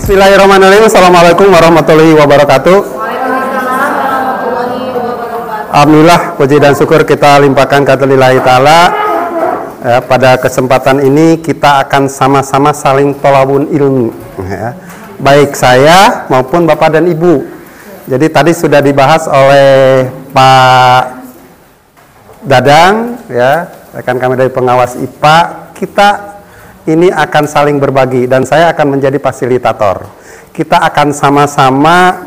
Bismillahirrahmanirrahim. Assalamualaikum warahmatullahi wabarakatuh. Waalaikumsalam warahmatullahi wabarakatuh. Alhamdulillah, puji dan syukur kita limpahkan kepada Ta'ala. Ya, pada kesempatan ini kita akan sama-sama saling tolabun ilmu, ya. Baik saya maupun Bapak dan Ibu. Jadi tadi sudah dibahas oleh Pak Dadang, ya, rekan kami dari pengawas IPA. Kita ini akan saling berbagi dan saya akan menjadi fasilitator. Kita akan sama-sama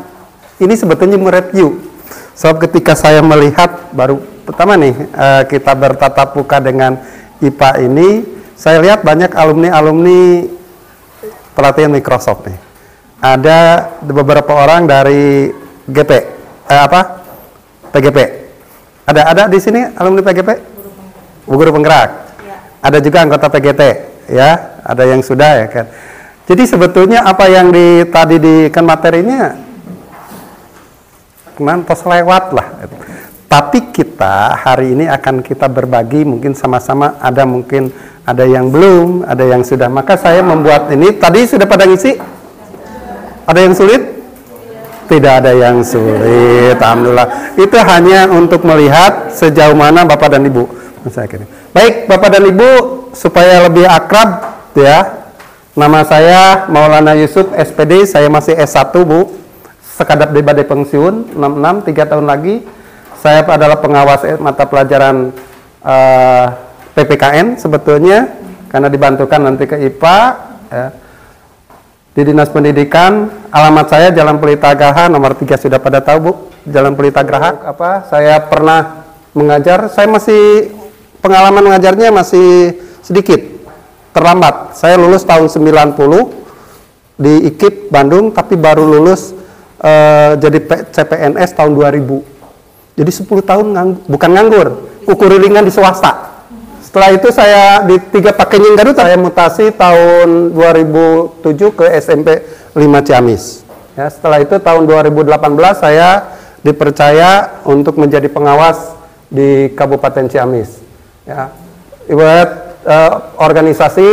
ini sebetulnya mereview. Sebab ketika saya melihat baru pertama nih kita bertatap muka dengan IPA ini, saya lihat banyak alumni-alumni pelatihan Microsoft nih. Ada beberapa orang dari PGP. Ada di sini alumni PGP? Guru penggerak. Ya. Ada juga anggota PGT, ya. Ada yang sudah, ya kan. Jadi sebetulnya apa yang tadi kan materinya tos lewat lah. Tapi kita hari ini akan kita berbagi, mungkin sama-sama, mungkin ada yang belum, ada yang sudah. Maka saya membuat ini, tadi sudah pada ngisi? Ada yang sulit? Tidak ada yang sulit, alhamdulillah. Itu hanya untuk melihat sejauh mana Bapak dan Ibu. Baik, Bapak dan Ibu, supaya lebih akrab, ya. Nama saya Maulana Yusuf, SPD, saya masih S1, Bu. Sekadap di badai pensiun, 66, 3 tahun lagi. Saya adalah pengawas mata pelajaran PPKN sebetulnya, karena dibantukan nanti ke IPA, ya. Di Dinas Pendidikan. Alamat saya Jalan Pelita Graha nomor 3, sudah pada tahu, Bu, Jalan Pelita Graha. Saya pernah mengajar, saya masih pengalaman mengajarnya masih sedikit, terlambat. Saya lulus tahun 90 di IKIP Bandung, tapi baru lulus jadi CPNS tahun 2000. Jadi 10 tahun bukan nganggur, kukurilingan di swasta. Setelah itu saya di 3 Pakenying Garut, saya mutasi tahun 2007 ke SMP 5 Ciamis. Ya, setelah itu tahun 2018 saya dipercaya untuk menjadi pengawas di Kabupaten Ciamis. Ya, buat organisasi.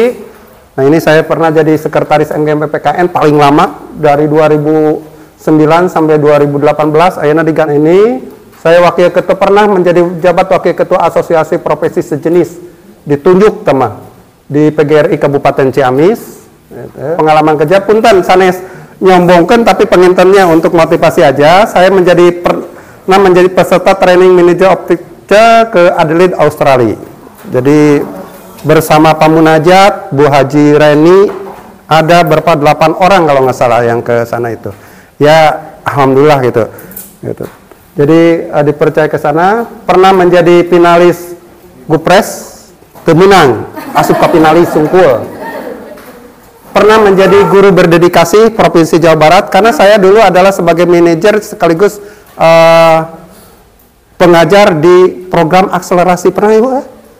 Nah, ini saya pernah jadi sekretaris MGM PPKN paling lama dari 2009 sampai 2018. Ayeuna di GAN ini saya wakil ketua, pernah menjadi jabat wakil ketua asosiasi profesi sejenis, ditunjuk teman di PGRI Kabupaten Ciamis. Pengalaman kerja punten sanes nyombongkan, tapi pengintennya untuk motivasi aja. Saya menjadi peserta training manager optik ke Adelaide, Australia. Jadi bersama Pak Munajat, Bu Haji Reni, ada berapa 8 orang kalau nggak salah yang ke sana itu. Ya, alhamdulillah gitu. Jadi dipercaya ke sana, pernah menjadi finalis Gupres, Temenang, asup ke finalis Sungkul. Pernah menjadi guru berdedikasi Provinsi Jawa Barat, karena saya dulu adalah sebagai manajer sekaligus pengajar di program akselerasi. Pernah, Ibu?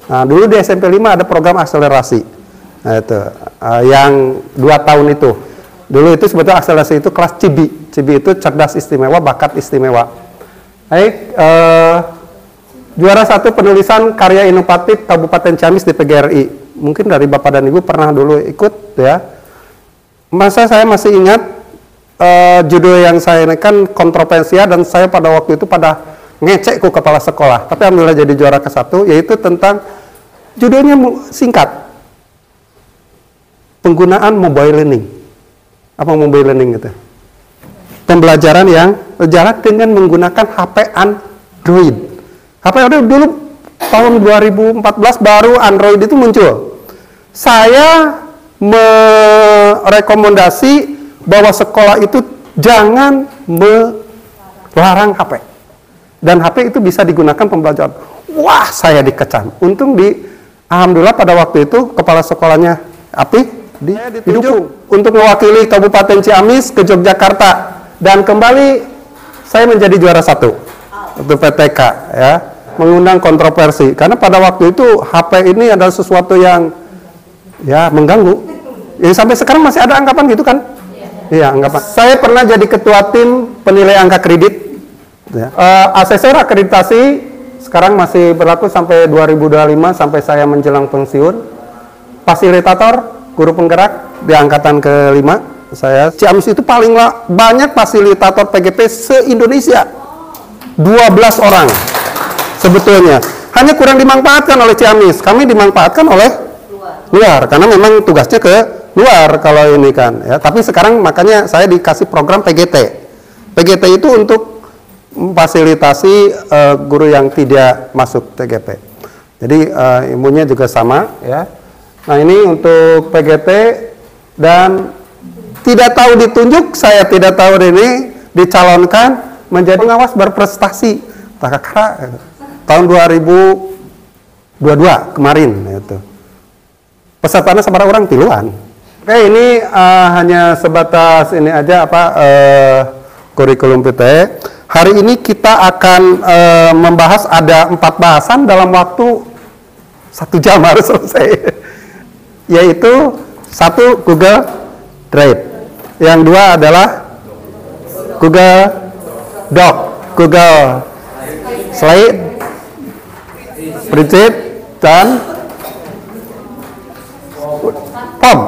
Nah, dulu di SMP 5 ada program akselerasi. Nah, itu yang 2 tahun itu. Dulu itu sebetulnya akselerasi itu kelas CIBI. CIBI itu cerdas istimewa, bakat istimewa. Baik, juara 1 penulisan karya inovatif Kabupaten Ciamis di PGRI. Mungkin dari Bapak dan Ibu pernah dulu ikut, ya. Saya masih ingat judul yang saya ini kan kontroversial, dan saya pada waktu itu pada ngecek ke kepala sekolah. Tapi alhamdulillah jadi juara ke-1, yaitu tentang judulnya singkat, penggunaan mobile learning. Apa mobile learning itu? Pembelajaran yang jarak dengan menggunakan HP Android. HP Android dulu tahun 2014 baru Android itu muncul. Saya merekomendasi bahwa sekolah itu jangan melarang HP. Dan HP itu bisa digunakan pembelajaran. Wah, saya dikecam. Untung alhamdulillah pada waktu itu kepala sekolahnya didukung untuk mewakili Kabupaten Ciamis ke Yogyakarta. Dan kembali saya menjadi juara 1 untuk PTK, ya, mengundang kontroversi, karena pada waktu itu HP ini adalah sesuatu yang ya mengganggu. Ya, sampai sekarang masih ada anggapan gitu kan? Iya, anggapan. Saya pernah jadi ketua tim penilai angka kredit, ya. Asesor akreditasi sekarang masih berlaku sampai 2025 sampai saya menjelang pensiun. Fasilitator, guru penggerak di angkatan ke-5. saya, Ciamis itu paling banyak fasilitator PGP se-Indonesia. 12 orang sebetulnya. Hanya kurang dimanfaatkan oleh Ciamis. Kami dimanfaatkan oleh luar karena memang tugasnya ke luar kalau ini kan ya. Tapi sekarang makanya saya dikasih program PGT. PGT itu untuk memfasilitasi guru yang tidak masuk TGP. Jadi ilmunya juga sama ya. Nah, ini untuk PGT dan tidak tahu ditunjuk, saya tidak tahu ini dicalonkan menjadi pengawas berprestasi tahun 2022 kemarin itu. Pesertanya sebarang orang tiluan. Oke, ini hanya sebatas ini aja kurikulum PTE. Hari ini kita akan membahas ada 4 bahasan dalam waktu 1 jam harus selesai. Yaitu 1 Google Drive. Yang 2 adalah Google Doc, Google Slide, Spreadsheet, dan POM.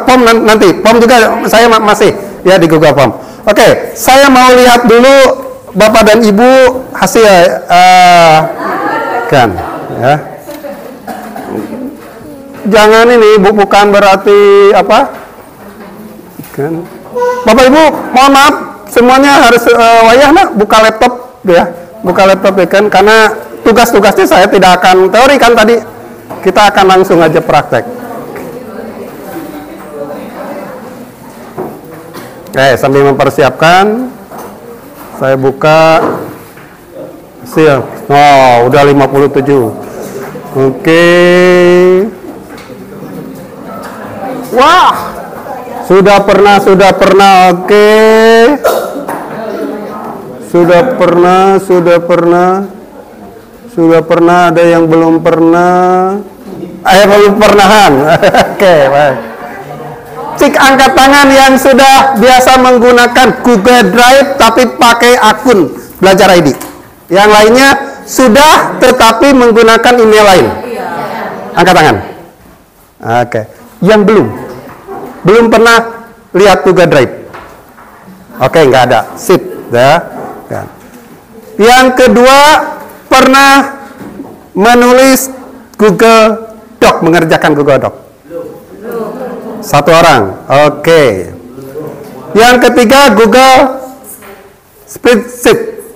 POM nanti. POM juga saya masih ya di Google POM. Oke, saya mau lihat dulu Bapak dan Ibu hasil kan ya. Jangan ini bukan berarti apa? Kan. Bapak Ibu, mohon maaf semuanya harus wayahna buka laptop ya. Buka laptop ya kan karena tugas-tugasnya saya tidak akan teori kan tadi. Kita akan langsung aja praktek. Oke, sambil mempersiapkan saya buka hasil. Oh, udah 57. Oke. Wah. Sudah pernah. Oke. Sudah pernah, ada yang belum pernah. Belum pernahan. Oke, baik. Cek angkat tangan yang sudah biasa menggunakan Google Drive tapi pakai akun Belajar ID. Yang lainnya sudah tetapi menggunakan email lain. Angkat tangan. Oke. Yang belum pernah lihat Google Drive. Oke, nggak ada. Sip, ya. Yang kedua, pernah menulis Google Doc, mengerjakan Google Doc. 1 orang. Oke. Yang ketiga, Google Spreadsheet.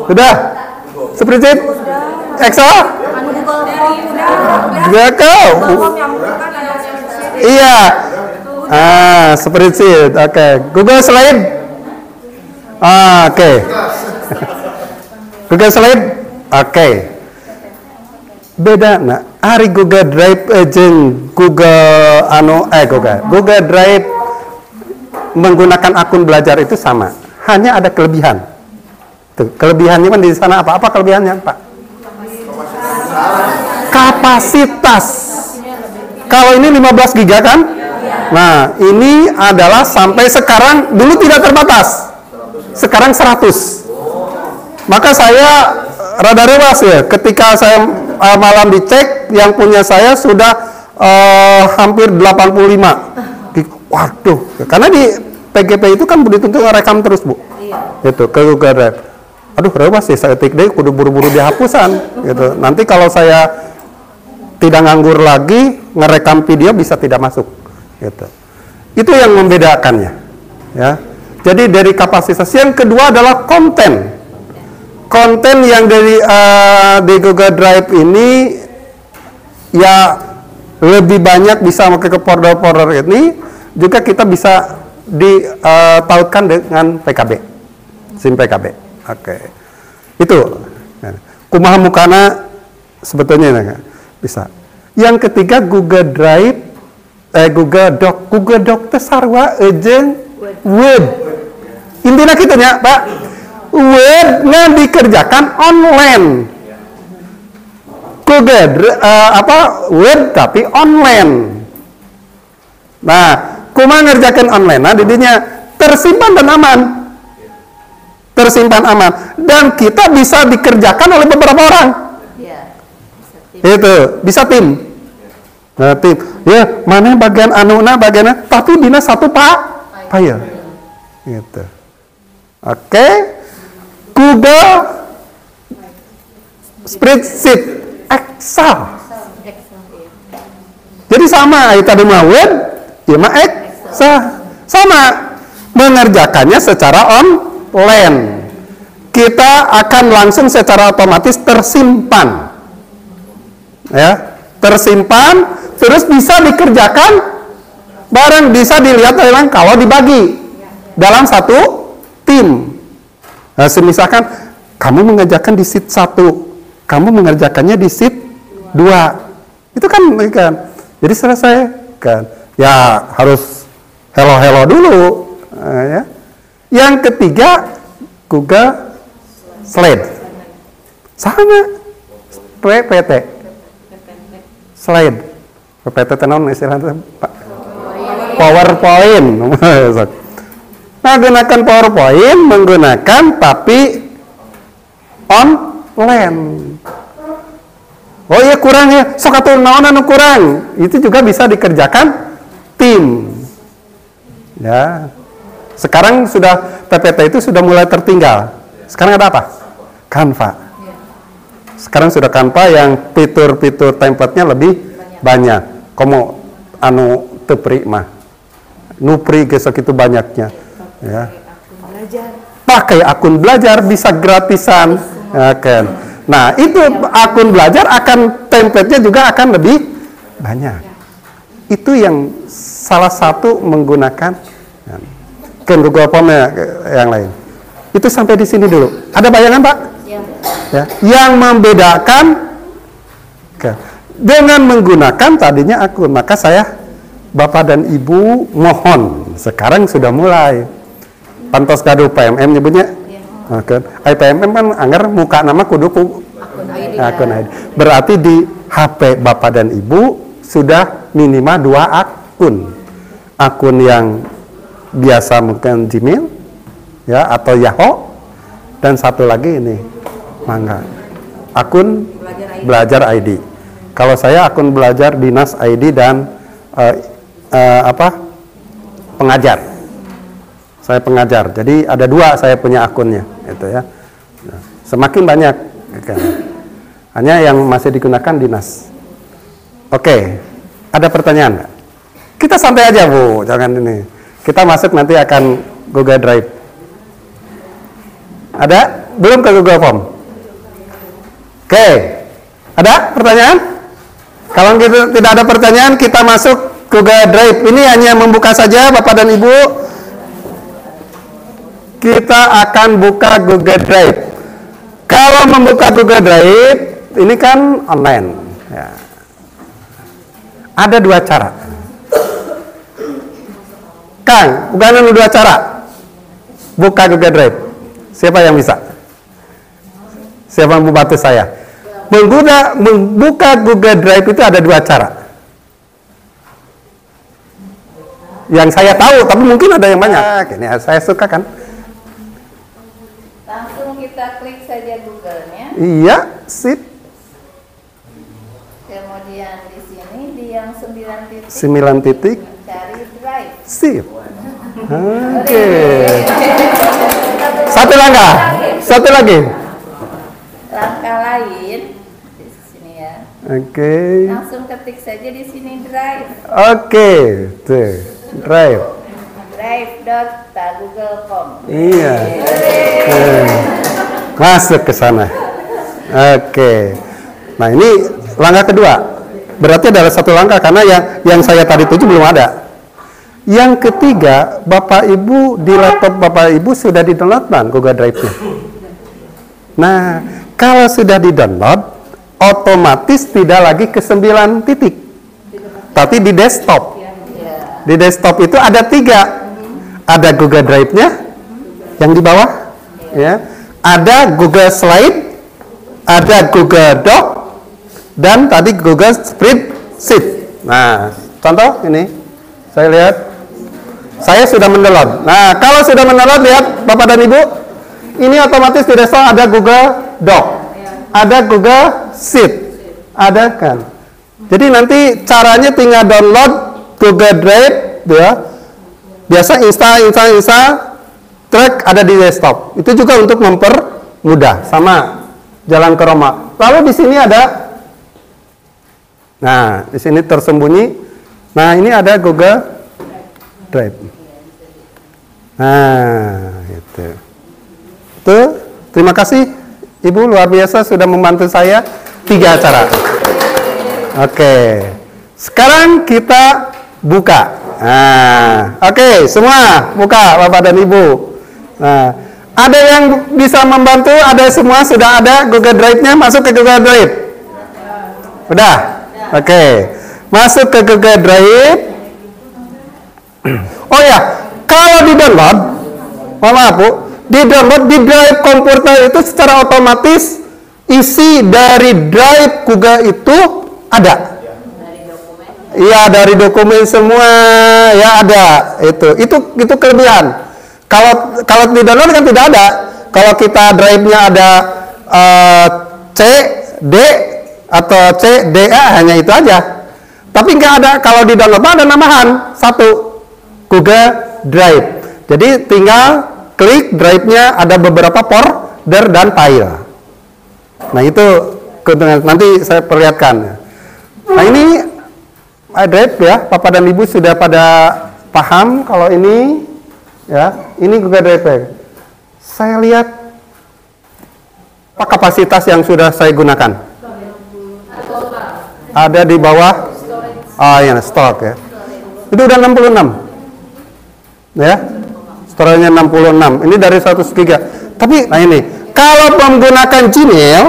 Sudah? Spreadsheet? Excel? Iya. Spreadsheet. Oke. Google Slide? Oke. Google Slide? Oke. Beda nah. Hari Google Drive jeung Google Drive menggunakan akun belajar itu sama. Hanya ada kelebihan. Tuh, kelebihannya kan di sana apa kelebihannya, Pak? Kapasitas. Kalau ini 15 GB kan? Nah, ini adalah sampai sekarang dulu tidak terbatas. Sekarang 100. Maka saya rada rewas ya ketika saya malam dicek yang punya saya sudah hampir 85. Waduh, karena di PGP itu kan dituntut rekam terus, Bu. Gitu ke Google Drive. Aduh, rewas sih saya tik deh kudu buru-buru dihapusan gitu. Nanti kalau saya tidak nganggur lagi ngerekam video bisa tidak masuk gitu. Itu yang membedakannya ya. Jadi dari kapasitas. Yang kedua adalah konten yang dari di Google Drive ini ya lebih banyak bisa pakai ke folder-folder ini juga kita bisa ditautkan dengan PKB, SIM PKB. Oke. Itu kumaha mukana sebetulnya bisa. Yang ketiga Google Drive Google Doc teh sarua jeung Word. Intinya kitu nya, Pak. Word dikerjakan online. Google Word tapi online. Nah, kumaha ngerjakeun online? Nah, didinya tersimpan dan aman. Tersimpan aman dan kita bisa dikerjakan oleh beberapa orang. Itu bisa tim. Nah, tim, ya mana bagian anuna bagiannya, tapi dina satu file. Gitu. Oke. Google Spreadsheet, Excel. Jadi sama, itu tadi mah Word, ya mah Excel. Sama, mengerjakannya secara online. Kita akan langsung secara otomatis tersimpan. Ya, tersimpan, terus bisa dikerjakan bareng, bisa dilihat orang kalau dibagi dalam satu tim. Nah, misalkan kamu mengerjakan di sheet 1, kamu mengerjakannya di sheet 2. Itu kan. Jadi selesai kan. Ya harus hello dulu. Ya. Yang ketiga Google Slide. Sama. PPT. Slide. PPT tenon istilahnya Pak. PowerPoint. Nah, gunakan PowerPoint menggunakan tapi online. Oh iya kurang ya, sok atuh naon anu kurang. Itu juga bisa dikerjakan tim. Ya. Sekarang sudah PPT itu sudah mulai tertinggal. Sekarang ada apa? Canva. Sekarang sudah Canva yang fitur-fitur template-nya lebih banyak. Komo anu tepri mah. Nupri gesek itu banyaknya. Ya. Pakai akun belajar bisa gratisan. Ya, kan. Nah, itu akun belajar akan template-nya juga akan lebih banyak. Itu yang salah satu menggunakan Google Form yang lain. Itu sampai di sini dulu. Ada bayangan, Pak? Ya. Yang membedakan dengan menggunakan tadinya akun, maka saya Bapak dan Ibu mohon sekarang sudah mulai pantos gaduh PMM nyebutnya. Okay. IPMM kan anggar muka nama kudu akun ID. Berarti di HP Bapak dan Ibu sudah minimal 2 akun. Akun yang biasa mungkin Gmail ya atau Yahoo, dan satu lagi ini mangga akun belajar ID. Kalau saya akun belajar dinas ID dan pengajar. Saya pengajar, jadi ada 2 saya punya akunnya, itu ya. Nah, semakin banyak, kan. Hanya yang masih digunakan dinas. Oke, ada pertanyaan? Kita santai aja Bu, jangan ini. Kita masuk nanti akan Google Drive. Ada? Belum ke Google Form? Oke, ada pertanyaan? Kalau tidak ada pertanyaan, kita masuk Google Drive. Ini hanya membuka saja Bapak dan Ibu. Kita akan buka Google Drive. Kalau membuka Google Drive, ini kan online. Ya. Ada 2 cara. Kang, bukan 2 cara. Buka Google Drive. Siapa yang bisa? Siapa yang membantu saya? Membuka Google Drive itu ada 2 cara. Yang saya tahu, tapi mungkin ada yang banyak. Ini saya suka kan. Langsung kita klik saja Google-nya. Iya, sip. Kemudian di sini di yang 9 titik. 9 titik. Cari Drive. Sip. Oke. Satu langkah. Satu lagi. Langkah lain di sini ya. Oke. Langsung ketik saja di sini Drive. Oke. Tuh, Drive. Drive.google.com. Iya. Masuk ke sana. Oke. Nah, ini langkah kedua. Berarti ada 1 langkah karena yang saya tadi tuju belum ada. Yang ketiga, Bapak Ibu di laptop Bapak Ibu sudah di-download kan Google Drive-nya. Nah, kalau sudah di-download, otomatis tidak lagi ke 9 titik. Tapi di desktop. Di desktop itu ada 3. Ada Google Drive-nya yang di bawah, ya. Ada Google Slide, ada Google Doc, dan tadi Google Spreadsheet. Nah, contoh ini, saya lihat, saya sudah mendownload. Nah, kalau sudah mendownload, lihat Bapak dan Ibu, ini otomatis di desktop ada Google Doc, ada Google Sheet, ada kan. Jadi nanti caranya tinggal download Google Drive, ya. Biasa install track ada di desktop. Itu juga untuk mempermudah, sama jalan ke Roma. Lalu di sini ada, nah di sini tersembunyi. Nah ini ada Google Drive. Nah itu. Tuh, terima kasih Ibu, luar biasa sudah membantu saya 3 acara. Oke, sekarang kita buka. Nah, oke, semua buka Bapak dan Ibu. Nah, ada yang bisa membantu? Ada semua sudah ada Google Drive-nya? Masuk ke Google Drive. Udah? Oke, masuk ke Google Drive. Oh ya, kalau di download, maaf Bu, di download di drive komputer itu secara otomatis isi dari drive Google itu ada. Iya, dari dokumen semua ya ada. Itu kelebihan. Kalau di download kan tidak ada. Kalau kita drive-nya ada C, D atau C, D, A, hanya itu aja. Tapi nggak ada. Kalau di download ada nambahan satu, Google Drive. Jadi tinggal klik drive-nya, ada beberapa folder dan file. Nah itu nanti saya perlihatkan. Nah ini drive ya, Bapak dan Ibu sudah pada paham kalau ini ya, ini Google Drive. Saya lihat apa kapasitas yang sudah saya gunakan. Ada di bawah. Ya, stok ya. Itu udah 66. Ya. Storage-nya 66. Ini dari 100 GB. Tapi nah ini, kalau menggunakan Gmail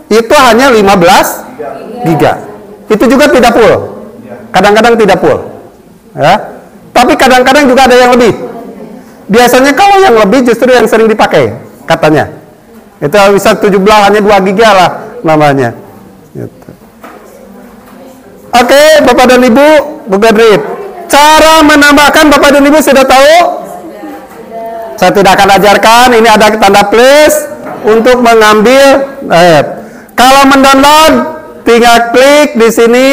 itu hanya 15 GB. Itu juga tidak full. Kadang-kadang tidak full, ya. Tapi kadang-kadang juga ada yang lebih. Biasanya kalau yang lebih justru yang sering dipakai, katanya. Itu bisa 17 hanya 2 GB lah namanya. Gitu. Oke, Bapak dan Ibu, Google Drive. Cara menambahkan Bapak dan Ibu sudah tahu? Saya tidak akan ajarkan. Ini ada tanda plus untuk mengambil. Kalau mendownload, tinggal klik di sini.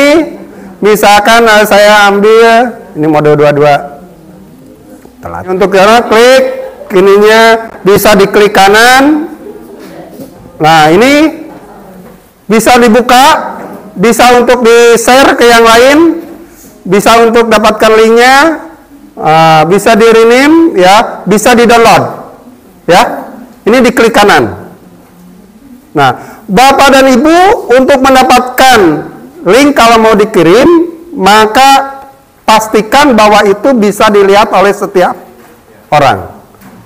Misalkan saya ambil ini mode 22. Untuk klik ininya bisa diklik kanan. Nah ini bisa dibuka, bisa untuk di-share ke yang lain, bisa untuk dapatkan linknya, bisa di-rename ya, bisa di-download ya. Ini diklik kanan. Nah, Bapak dan Ibu untuk mendapatkan link kalau mau dikirim, maka pastikan bahwa itu bisa dilihat oleh setiap orang.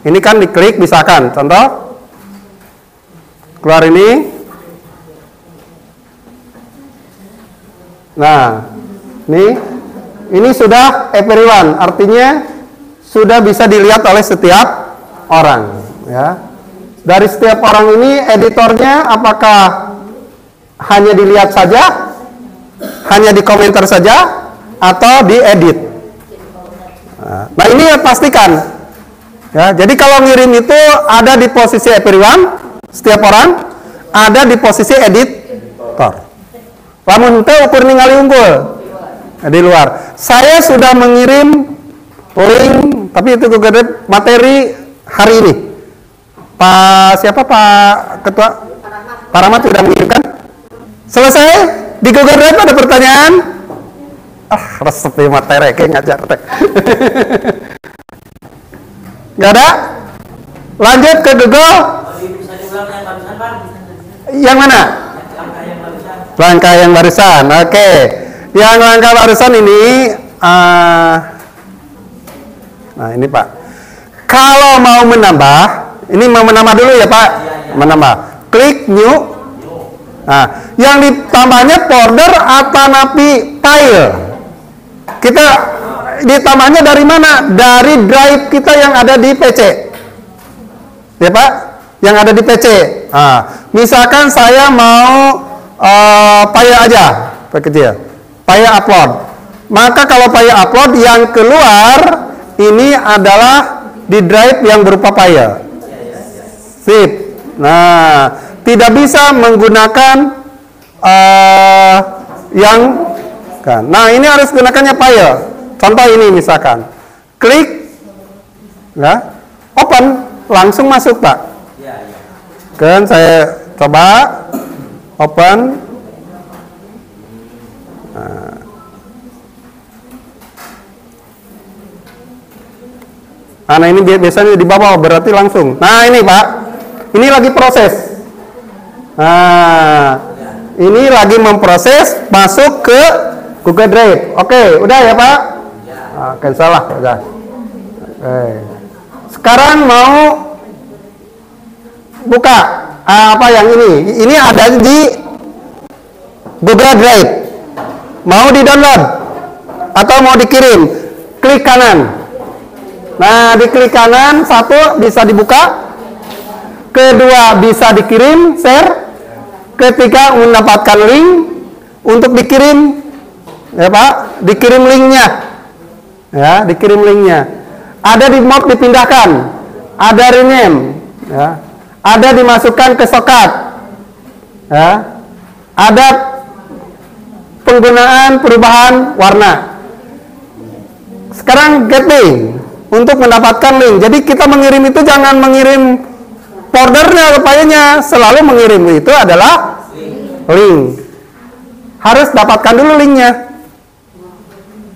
Ini kan diklik, misalkan, contoh, keluar ini. Nah, ini sudah everyone, artinya sudah bisa dilihat oleh setiap orang. Ya. Dari setiap orang ini, editornya apakah hanya dilihat saja? Hanya di komentar saja atau diedit. Nah ini ya pastikan ya, jadi kalau ngirim itu ada di posisi everyone, setiap orang ada di posisi editor. Lamun teu ukur ningali unggul di luar. Saya sudah mengirim link, tapi itu Google Drive materi hari ini. Siapa Pak Ketua? Pak Rahmat sudah mengirimkan. Selesai. Di Google Drive ada pertanyaan? Resep materi kayak ngajar teh. Nggak ada? Lanjut ke Google. Yang mana? Langkah yang barusan. Oke. Yang langkah barusan ini, nah ini Pak. Kalau mau menambah, ini mau menambah dulu ya Pak. Menambah. Klik new. Nah, yang ditambahnya folder atau napi file. Kita ditambahnya dari mana? Dari drive kita yang ada di PC. Ya Pak? Yang ada di PC. Nah, misalkan saya mau file aja, file kecil. File upload. Maka kalau file upload yang keluar ini adalah di drive yang berupa file. Sip. Nah, tidak bisa menggunakan yang Kan. Nah, ini harus gunakannya file. Contoh ini misalkan. Klik, ya, open, langsung masuk, Pak. Kan saya coba open. Nah, ini biasanya di bawah, berarti langsung. Nah, ini Pak, ini lagi proses. Nah, ini lagi memproses masuk ke Google Drive. Oke, udah ya Pak? Oke, salah, udah. Oke. Sekarang mau buka apa yang ini? Ini ada di Google Drive. Mau di-download atau mau dikirim? Klik kanan. Nah, di klik kanan, satu bisa dibuka, kedua bisa dikirim, share, ketiga mendapatkan link untuk dikirim, ya Pak, dikirim linknya, ya, dikirim linknya. Ada di mode dipindahkan, ada rename, ya, ada dimasukkan ke socket, ya, ada penggunaan perubahan warna. Sekarang getting. Untuk mendapatkan link. Jadi kita mengirim itu jangan mengirim foldernya atau filenya, selalu mengirim itu adalah link. Harus dapatkan dulu linknya.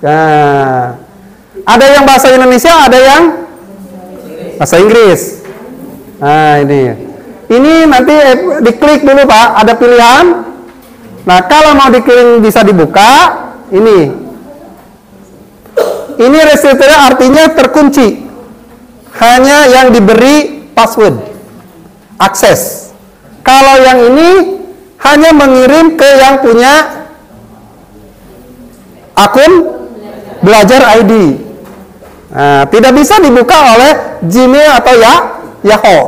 Nah, ada yang bahasa Indonesia, ada yang bahasa Inggris. Nah, ini nanti diklik dulu Pak, ada pilihan. Nah, kalau mau dikirim bisa dibuka, ini restricted artinya terkunci. Hanya yang diberi password akses. Kalau yang ini hanya mengirim ke yang punya akun belajar ID. Nah, tidak bisa dibuka oleh Gmail atau Yahoo.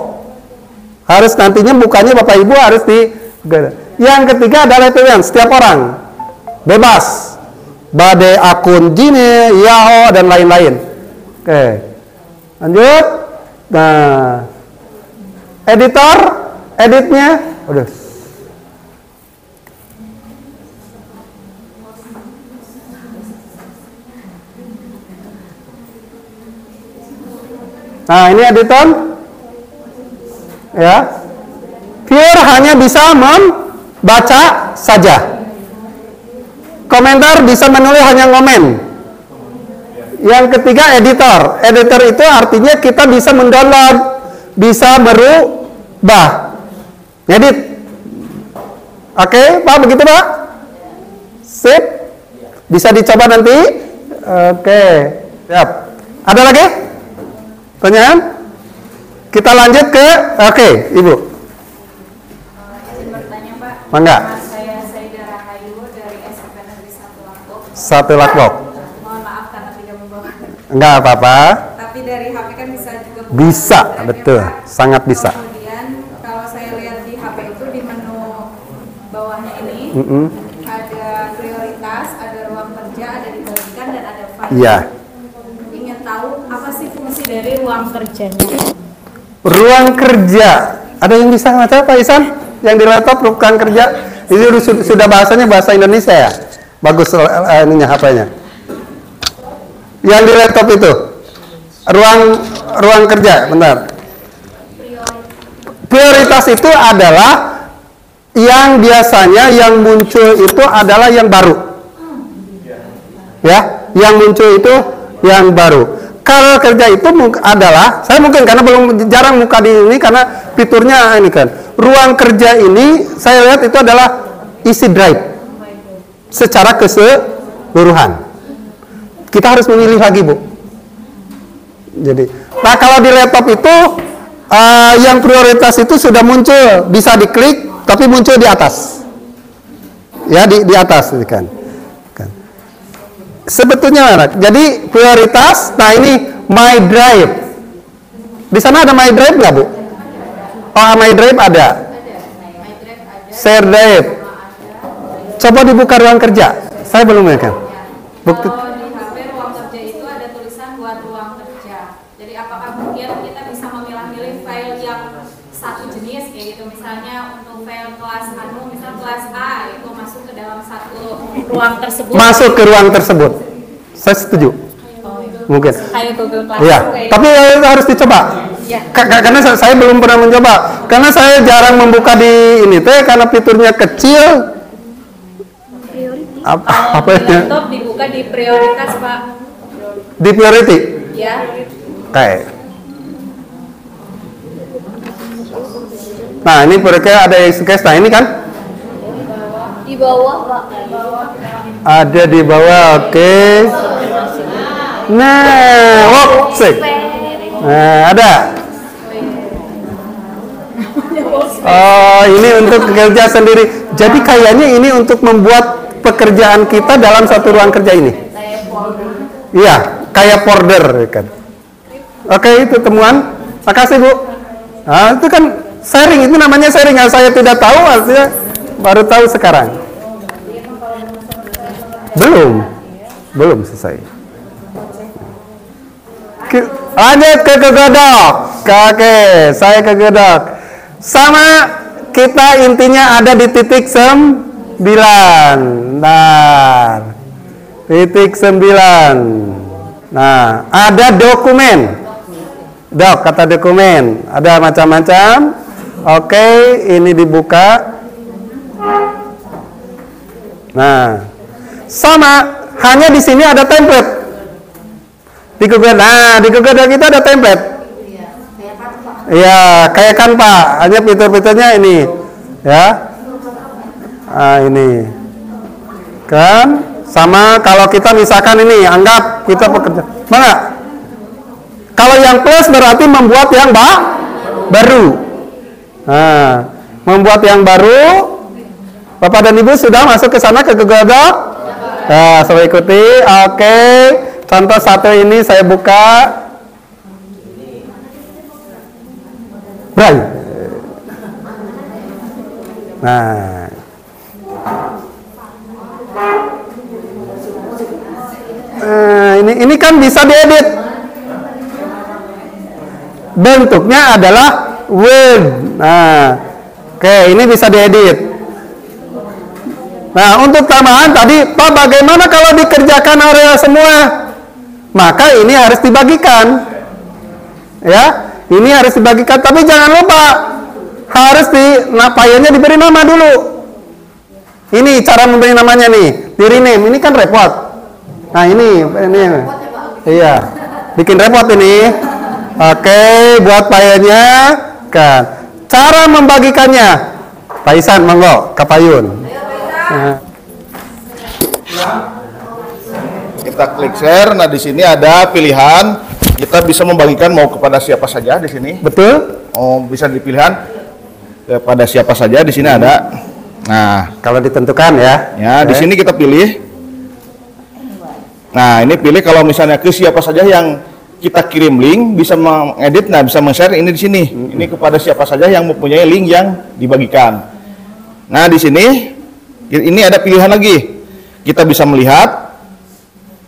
Harus nantinya bukanya Bapak Ibu harus di. Yang ketiga adalah itu yang setiap orang bebas. Badai akun Gmail, Yahoo, dan lain-lain. Oke, lanjut. Nah, editor, editnya, udah. Nah, ini editor, ya. Viewer hanya bisa membaca saja. Komentar bisa menulis hanya ngomen. Yang ketiga editor. Editor itu artinya kita bisa mendownload, bisa merubah, edit. Oke, Pak, begitu Pak? Sip. Bisa dicoba nanti. Oke, siap. Ada lagi? Pertanyaan? Kita lanjut ke, oke, Ibu. Izin bertanya Pak. Mangga. Satu Lakbok. Mohon maaf karena tidak membawa. Enggak apa-apa. Tapi dari HP kan bisa juga buka Bisa, Instagram, betul. ya, Pak. Sangat bisa. Kemudian kalau saya lihat di HP itu di menu bawahnya ini ada prioritas, ada ruang kerja, ada dibagikan dan ada file. Iya. Ingin tahu apa sih fungsi dari ruang kerjanya? Ruang kerja. Ada yang bisa baca Pak Isan? Yang di laptop ruang kerja. Ini sudah bahasanya bahasa Indonesia ya? Bagus ininya HP-nya. Yang di laptop itu ruang kerja, bentar. Prioritas itu adalah yang biasanya yang muncul itu adalah yang baru. Ya, yang muncul itu yang baru. Kalau kerja itu adalah, saya mungkin karena belum jarang muka di ini karena fiturnya ini kan. Ruang kerja ini saya lihat itu adalah isi drive. Secara keseluruhan. Kita harus memilih lagi, Bu. Jadi, nah kalau di laptop itu yang prioritas itu sudah muncul, bisa diklik, tapi muncul di atas. Ya, di atas kan. Sebetulnya, jadi prioritas. Nah ini My Drive. Di sana ada My Drive nggak, Bu? Oh, My Drive ada. Share Drive. Coba dibuka ruang kerja. Saya belum lihat kan. Bukti. Kalau di HP ruang kerja itu ada tulisan buat ruang kerja. Jadi apakah mungkin kita bisa memilah-milih file yang satu jenis kayak gitu, misalnya untuk file kelas misal kelas A itu masuk ke dalam satu ruang tersebut. Masuk ke ruang tersebut. Saya setuju. Mungkin. Kayak Google Classroom. Iya. Tapi harus dicoba. Ya. Karena saya belum pernah mencoba. Karena saya jarang membuka di ini teh karena fiturnya kecil. Apa di laptop dibuka di prioritas, Pak. Di priority? Ya. Kayak. Nah, ini mereka ada SKS. Nah, ini kan? Di bawah, Pak. Ada di bawah, oke. Nah, worksheet. Nah, ada. Oh, ini untuk kerja sendiri. Jadi kayaknya ini untuk membuat pekerjaan kita dalam satu ruang kerja ini. Iya, kayak folder kan. Oke, itu temuan. Makasih, Bu. Nah, itu kan sharing, itu namanya sharing. Yang saya tidak tahu, artinya baru tahu sekarang. Belum selesai. Lanjut ke Godok. Oke, saya ke Godok. Sama kita intinya ada di titik 9. Nah, titik 9. Nah, ada dokumen. Dok, kata dokumen. Ada macam-macam. Oke, ini dibuka. Nah, sama, hanya di sini ada template. Di Google, nah di Google Doc kita ada template. Iya, kayak kan Pak. Hanya fitur-fiturnya ini, ya. Nah, ini kan sama kalau kita misalkan ini, anggap kita pekerja. Mana? Kalau yang plus berarti membuat yang baru. Nah, membuat yang baru. Bapak dan Ibu sudah masuk ke sana ke Google Doc? Nah, saya ikuti. Oke. Contoh satu ini saya buka. Bray. Nah. Ini kan bisa diedit. Bentuknya adalah Word. Nah. Oke, ini bisa diedit. Nah, untuk tambahan tadi, Pak, bagaimana kalau dikerjakan area semua? Maka ini harus dibagikan. Ya, ini harus dibagikan. Tapi jangan lupa, harus filenya diberi nama dulu. Ini cara memberi namanya nih, di rename. Ini kan report. Nah, ini. Iya, bikin report ini. Oke, buat filenya. Kan. Cara membagikannya. Pak Isan, monggo, Kapayun. Nah. Kita klik share. Nah, di sini ada pilihan. Kita bisa membagikan mau kepada siapa saja di sini. Betul? Oh, bisa dipilihan kepada siapa saja di sini ada. Nah, kalau ditentukan ya. Ya, di sini kita pilih. Nah, ini pilih kalau misalnya ke siapa saja yang kita kirim link, bisa mengedit, nah bisa men-share ini di sini. Ini kepada siapa saja yang mempunyai link yang dibagikan. Nah, di sini ini ada pilihan lagi. Kita bisa melihat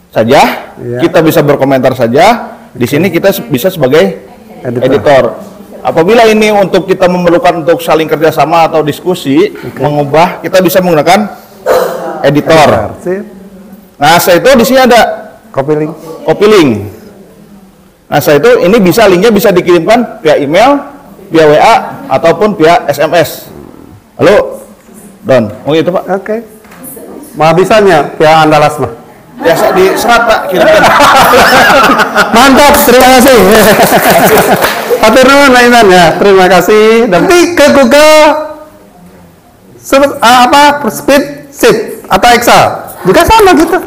saja, kita bisa berkomentar saja. Di sini kita bisa sebagai editor. Apabila ini untuk kita memerlukan untuk saling kerjasama atau diskusi, mengubah, kita bisa menggunakan editor. Nah, setelah itu di sini ada copy link. Nah, setelah itu ini bisa linknya bisa dikirimkan via email, via WA ataupun via SMS. Halo. Don, mau itu Pak? Oke. Mau bisanya via Andalas mah. Biasa di serat Pak, kirimkan. Mantap, terima kasih. Hatur nuhun Mainan ya, terima kasih. Nanti ke Google Spreadsheet atau Excel juga sama gitu.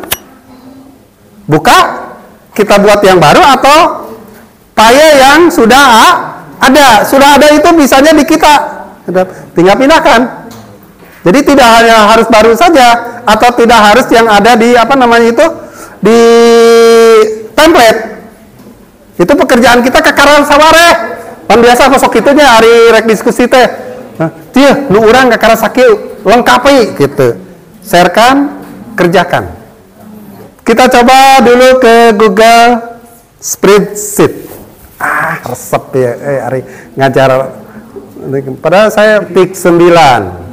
Buka, kita buat yang baru atau file yang sudah ada itu bisanya di kita. Tinggal pindahkan. Jadi tidak hanya harus baru saja atau tidak harus yang ada di di template. Itu pekerjaan kita kekaran sawareh. Pan biasa masuk itunya hari rek diskusi teh. Dia nu urang kekaran sakieu lengkapi gitu. Sharekan, kerjakan. Kita coba dulu ke Google Spreadsheet. Resep ya hari ngajar. Padahal saya pick 9.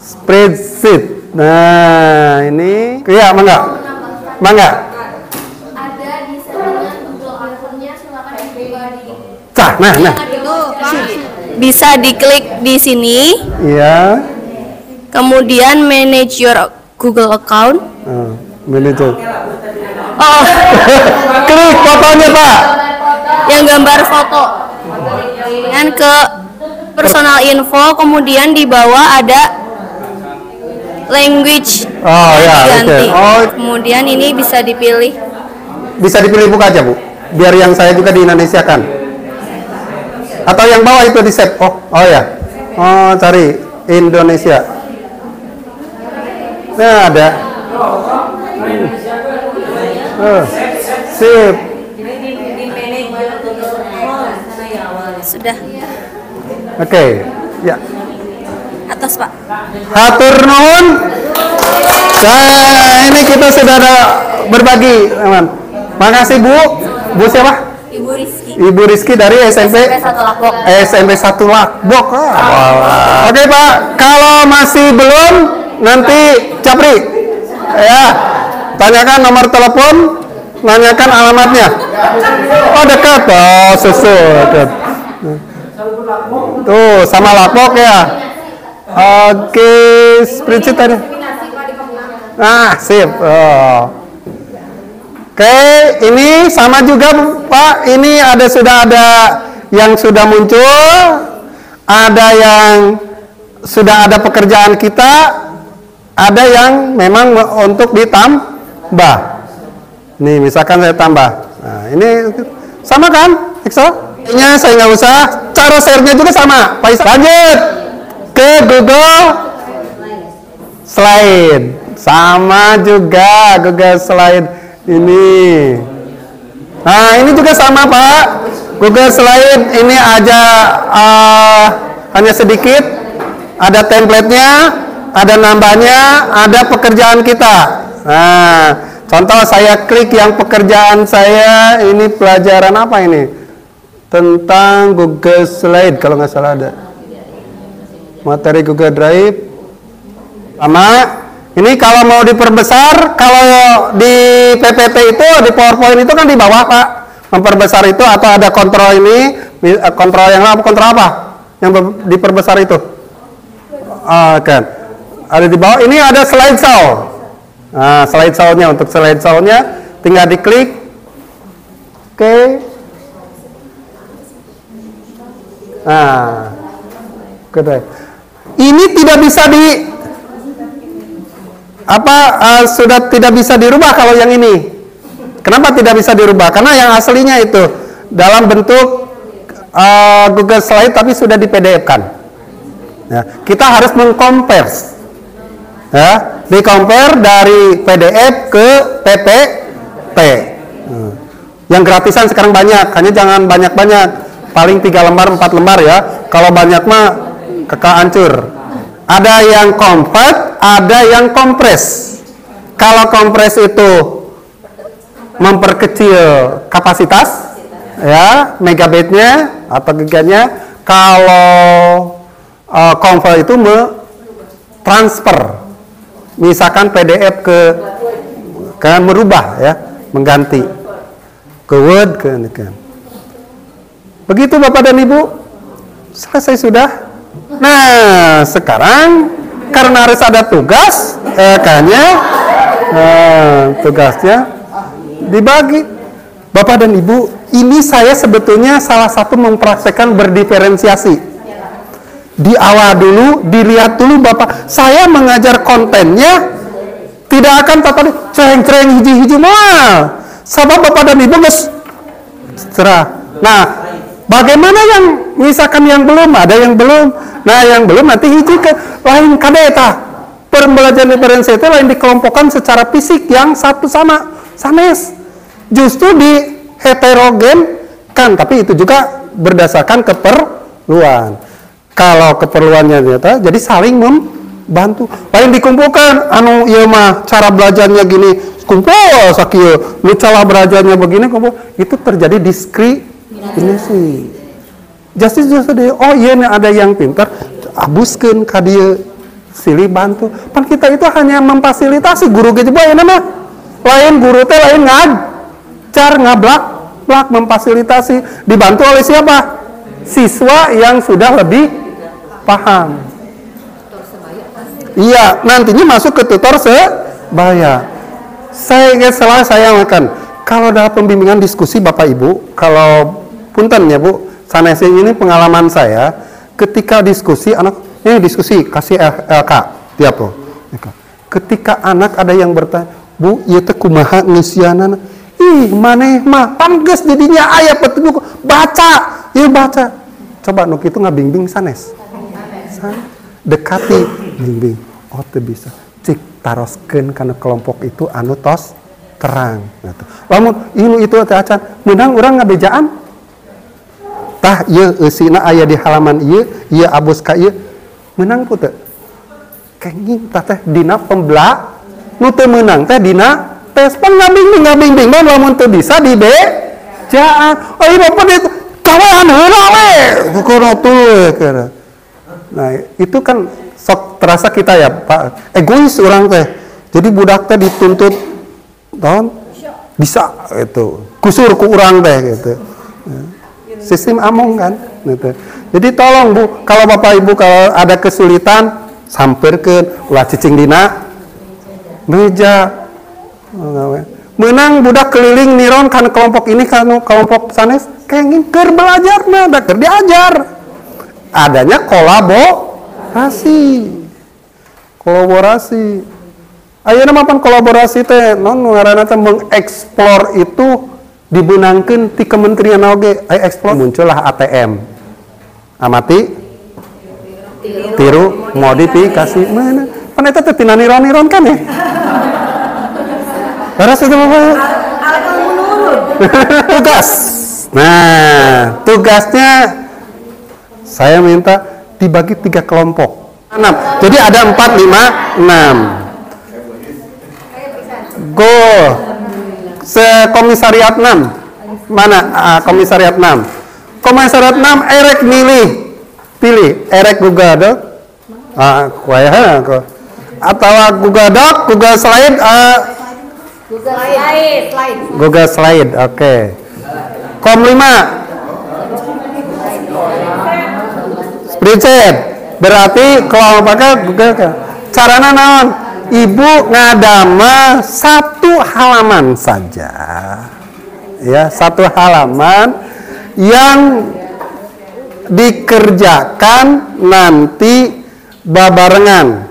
Spreadsheet. Nah, ini iya, mangga. Mangga. Ada di settingan Google akunnya, silakan dibuka di. Nah. Bisa diklik di sini. Iya. Kemudian manage your Google account. Manager. Oh, Klik fotonya, Pak. yang gambar foto. Kemudian ke personal info, kemudian di bawah ada language. Oh ya, oke. Ganti. Oh, Kemudian ini bisa dipilih. bisa dipilih buka aja, Bu. Biar yang saya juga di Indonesia kan. Atau yang bawah itu di save. Oh ya. Oh, cari Indonesia. Nah, ada. Sip. Sudah. Oke. Ya. Atas, Pak. Hatur nuhun. Nah, ini kita sudah ada berbagi, teman. Makasih, Bu. Bu siapa? Ibu Rizky. Ibu Rizky dari SMP 1 Lakbok. SMP 1 Lakbok. Oke, Pak. Kalau masih belum, nanti Capri. Ya. Tanyakan nomor telepon, nanyakan alamatnya. Oh, dekat. Oh, susu. Dekat. Tuh, sama Lakbok ya. Oke, spreadsheet tadi. Nah, sip. Oke, ini sama juga, Pak. Ini sudah ada yang sudah muncul, ada yang sudah ada pekerjaan kita, ada yang memang untuk ditambah. Nih, misalkan saya tambah. Nah, ini sama kan, Excel? Ini saya nggak usah. Cara share-nya juga sama. Pak Isa. Lanjut ke Google Slide. Sama juga Google Slide ini. Nah, ini juga sama, Pak. Google Slide ini aja hanya sedikit. Ada template-nya, ada nambahnya, ada pekerjaan kita. Nah, contoh saya klik yang pekerjaan saya, ini pelajaran apa ini? Tentang Google Slide kalau nggak salah ada. Materi Google Drive. Sama. Ini kalau mau diperbesar, kalau di PPT itu, di PowerPoint itu kan di bawah, Pak. Memperbesar itu atau ada kontrol ini, kontrol yang apa? Kontrol apa? Yang diperbesar itu? Kan. Ada di bawah. Ini ada slideshow. Nah, slideshow-nya, untuk slideshow-nya tinggal diklik. Oke. Nah. Oke. Ini tidak bisa sudah tidak bisa dirubah kalau yang ini. Kenapa tidak bisa dirubah? Karena yang aslinya itu dalam bentuk Google Slide tapi sudah di PDF-kan. Ya, kita harus mengcompare. Ya, di-compare dari PDF ke PPT. Yang gratisan sekarang banyak, hanya jangan banyak-banyak. Paling 3 lembar, 4 lembar ya. Kalau banyak mah kekal hancur. Ada yang compact, ada yang kompres. Kalau kompres itu memperkecil kapasitas, ya, megabitnya atau giganya. Kalau compact itu transfer, misalkan PDF kan merubah, ya, mengganti ke Word, begitu Bapak dan Ibu. Selesai sudah. Nah, sekarang karena harus ada tugas, tugasnya dibagi. Bapak dan Ibu, ini saya sebetulnya salah satu mempraktekkan berdiferensiasi. Di awal dulu, dilihat dulu Bapak, saya mengajar kontennya tidak akan totali cereng-cereng hiji-hiji mal. Sabab Bapak dan Ibu guys, serah. Nah, bagaimana yang misalkan yang belum, ada yang belum. Nah, yang belum nanti hiji ke lain kadeta. Pembelajaran diferensiasi itu lain dikelompokkan secara fisik yang satu sames. Justru di heterogen kan, tapi itu juga berdasarkan keperluan. Kalau keperluannya ternyata jadi saling membantu. Lain dikumpulkan ieu mah cara belajarnya gini, kumpul sakieu, lu cara belajarnya begini kumpul. Itu terjadi diskriminasi. Justru dia, oh iya ada yang pintar, abuskeun ka dieu silih bantu. Pan kita itu hanya memfasilitasi guru gitu ya nama. Lain guru teh lain ngajar, ngablak, memfasilitasi. Dibantu oleh siapa? Siswa yang sudah lebih paham. Iya, nantinya masuk ke tutor sebaya. Saya makan. Kalau dalam pembimbingan diskusi Bapak Ibu, kalau punten ya Bu, sanes ini pengalaman saya, ketika diskusi anak, diskusi kasih LK tiap loh. Ketika anak ada yang bertanya, Bu, ieu teh kumaha ngeusianan? Ih, maneh mah panggeus jadinya aya petunjuk, baca, ieu baca. Coba nu kitu ngabimbing sanes. Dekati bimbing. Oh, teu bisa. Cik taroskeun kana kelompok itu anu tos terang. Lamun itu teh acan, meunang urang ngabejaan. Tah ieu eusina aya di halaman ieu abus ka ieu. Meunang ku teu? Kenging tah teh dina pembela nu teu meunang teh dina tes pan ngabimbing mah lamun teu bisa dibejaan. Oh ieu bapak itu kawan heula we. Kudu tuh. Nah, itu kan sok terasa kita ya Pak egois orang teh. Jadi budak teh dituntut tahun bisa itu kusur ku urang teh gitu. Sistem among kan gitu. Jadi tolong Bu, kalau Bapak Ibu kalau ada kesulitan samperkeun ulah cicing dina meja. Menang budak keliling niron kan kelompok ini kan kelompok sanes kenging keur belajar mah da keur diajar. Adanya kolaborasi. Ayeuna mah pan kolaborasi teh non ngaranna teh mengeksplor itu dibenangkeun ti kementerian oge. Aya eksplor muncullah ATM. Amati tiru modifikasi mana? Pan eta teh tina niron-niron kan ya. Beres itu Bapak. Tugas. Nah, tugasnya saya minta dibagi 3 kelompok. 6. Jadi ada 4, 5, 6. Go. Komisariat 6. Mana? Komisariat 6. Komisariat 6 erek pilih. Erek Google Doc. Atau Google Doc, Google Slide, Google Slide. Oke. Kom 5. Spreadsheet. Berarti kalau pakai Google carana naon? Ibu ngadama 1 halaman saja. Ya, 1 halaman yang dikerjakan nanti babarengan.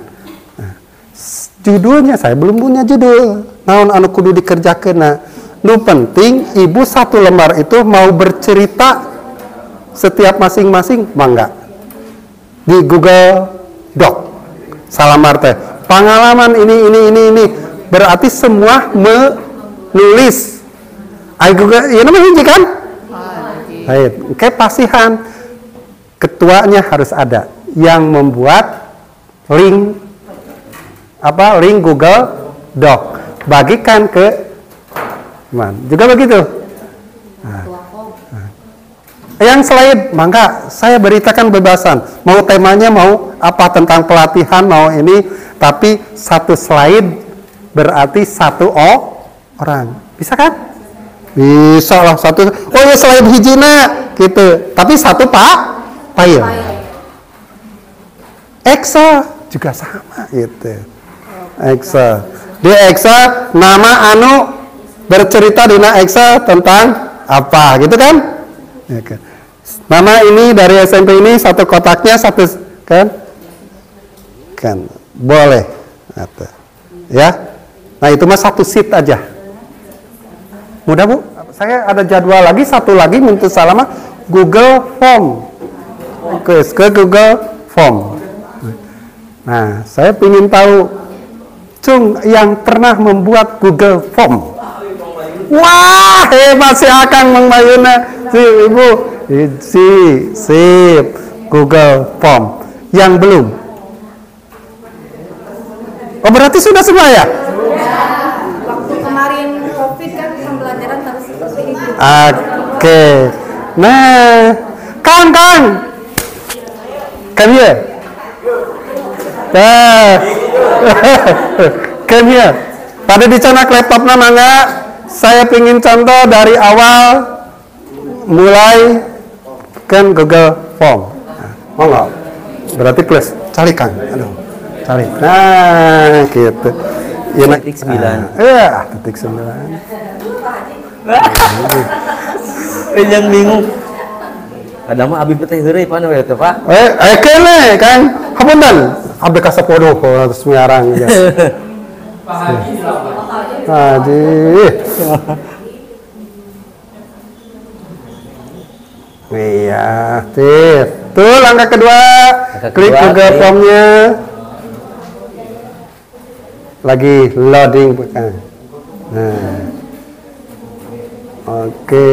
Judulnya saya belum punya judul. Naon anu kudu dikerjakeun. Nu penting ibu 1 lembar itu mau bercerita setiap masing-masing mangga. Di Google Doc salamar teh pengalaman ini berarti semua menulis Google ya namanya hiji kan kayak pasihan ketuanya harus ada yang membuat link Google Doc bagikan ke juga begitu. Yang slide, mangga saya beritakan bebasan. Mau temanya mau apa tentang pelatihan, mau ini, tapi 1 slide berarti 1 orang. Bisa kan? Bisa lah 1. Oh ya slide hijina gitu. Tapi 1 file. Excel juga sama gitu. Excel. Di Excel nama anu bercerita di Excel tentang apa gitu kan? Ya kan? Nama ini dari SMP ini 1 kotaknya 1 kan boleh ya. Nah itu mah 1 sheet aja. Mudah Bu. Saya ada jadwal lagi 1 lagi untuk salama Google Form. Oke, ke Google Form. Nah saya ingin tahu Cung yang pernah membuat Google Form. Wah hebat si Akang Mang Mayuna si Ibu. Sip Google Form. Yang belum? Oh berarti sudah semua ya? Waktu kemarin COVID kan pembelajaran harus seperti itu. Oke. Nah, Kang. Come here. Kan ya. Pada dicenak laptopnya mangga. Saya pingin contoh dari awal mulai kan Google Form. Mau nggak? Berarti plus. Cari Kang. Aduh. Cari. Nah, gitu. Ya, Titik 9. Iya, titik 9. Yang bingung. Kadang mah abi teh heureuy pan we teh, Pak. Kene Kang. Hapunten. Abdi ka 10 terus miarang ya. Haji. Iya, tuh langkah kedua. Klik Google Form-nya. Lagi loading Kang. Nah. Oke.